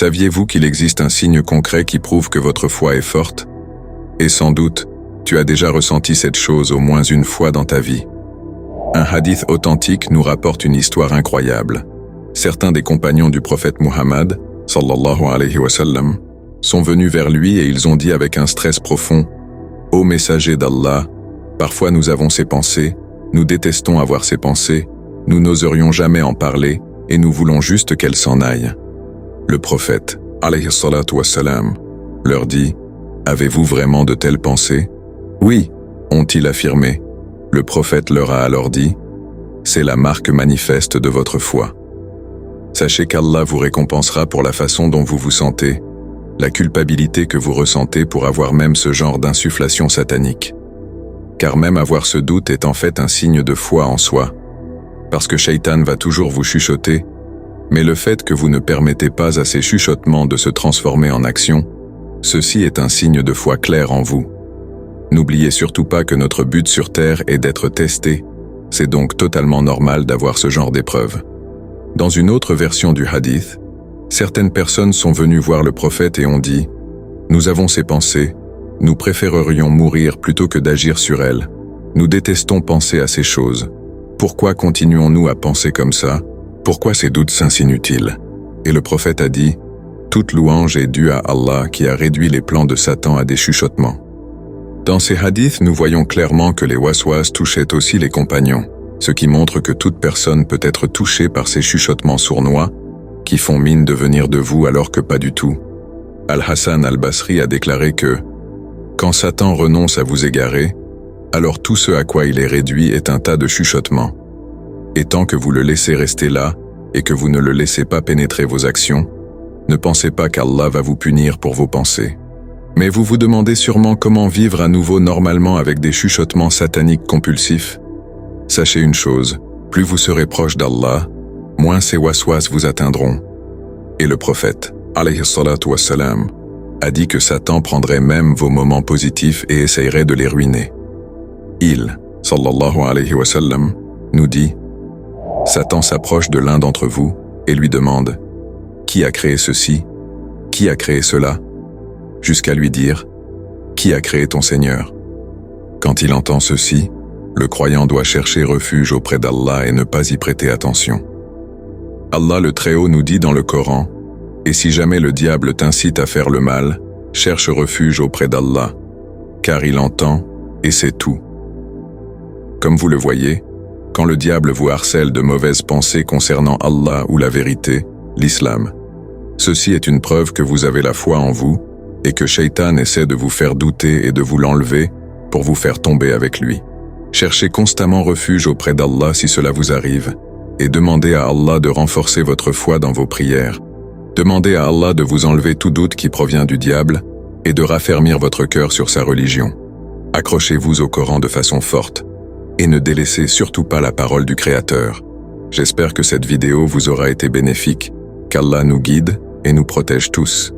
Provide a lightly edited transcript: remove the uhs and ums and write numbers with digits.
Saviez-vous qu'il existe un signe concret qui prouve que votre foi est forte? Et sans doute, tu as déjà ressenti cette chose au moins une fois dans ta vie. Un hadith authentique nous rapporte une histoire incroyable. Certains des compagnons du prophète Muhammad, sallallahu alayhi wa sallam, sont venus vers lui et ils ont dit avec un stress profond: « Ô messager d'Allah, parfois nous avons ces pensées, nous détestons avoir ces pensées, nous n'oserions jamais en parler et nous voulons juste qu'elles s'en aillent. » Le prophète, alayhi salatu wassalam, leur dit: « Avez-vous vraiment de telles pensées? » « Oui, ont-ils affirmé. Le prophète leur a alors dit: « C'est la marque manifeste de votre foi. Sachez qu'Allah vous récompensera pour la façon dont vous vous sentez, la culpabilité que vous ressentez pour avoir même ce genre d'insufflation satanique. Car même avoir ce doute est en fait un signe de foi en soi, parce que Shaitan va toujours vous chuchoter, mais le fait que vous ne permettez pas à ces chuchotements de se transformer en action, ceci est un signe de foi clair en vous. N'oubliez surtout pas que notre but sur Terre est d'être testé, c'est donc totalement normal d'avoir ce genre d'épreuve. » Dans une autre version du hadith, certaines personnes sont venues voir le prophète et ont dit: « Nous avons ces pensées, nous préférerions mourir plutôt que d'agir sur elles. Nous détestons penser à ces choses. Pourquoi continuons-nous à penser comme ça? Pourquoi ces doutes inutiles ?» Et le prophète a dit: « Toute louange est due à Allah qui a réduit les plans de Satan à des chuchotements. » Dans ces hadiths, nous voyons clairement que les waswas touchaient aussi les compagnons, ce qui montre que toute personne peut être touchée par ces chuchotements sournois qui font mine de venir de vous alors que pas du tout. Al-Hassan al-Basri a déclaré que « Quand Satan renonce à vous égarer, alors tout ce à quoi il est réduit est un tas de chuchotements. Et tant que vous le laissez rester là et que vous ne le laissez pas pénétrer vos actions, ne pensez pas qu'Allah va vous punir pour vos pensées. Mais vous vous demandez sûrement comment vivre à nouveau normalement avec des chuchotements sataniques compulsifs. Sachez une chose, plus vous serez proche d'Allah, moins ces waswas vous atteindront. » Et le prophète, alayhi salatu wassalam, a dit que Satan prendrait même vos moments positifs et essayerait de les ruiner. Il, sallallahu alayhi wa sallam, nous dit: « Satan s'approche de l'un d'entre vous et lui demande: « Qui a créé ceci? Qui a créé cela ?» jusqu'à lui dire: « Qui a créé ton Seigneur ?» Quand il entend ceci, le croyant doit chercher refuge auprès d'Allah et ne pas y prêter attention. Allah le Très-Haut nous dit dans le Coran: « Et si jamais le diable t'incite à faire le mal, cherche refuge auprès d'Allah, car il entend et sait tout. » Comme vous le voyez, quand le diable vous harcèle de mauvaises pensées concernant Allah ou la vérité, l'islam, ceci est une preuve que vous avez la foi en vous et que Shaitan essaie de vous faire douter et de vous l'enlever pour vous faire tomber avec lui. Cherchez constamment refuge auprès d'Allah si cela vous arrive, et demandez à Allah de renforcer votre foi dans vos prières. Demandez à Allah de vous enlever tout doute qui provient du diable et de raffermir votre cœur sur sa religion. Accrochez-vous au Coran de façon forte et ne délaissez surtout pas la parole du Créateur. J'espère que cette vidéo vous aura été bénéfique, qu'Allah nous guide et nous protège tous.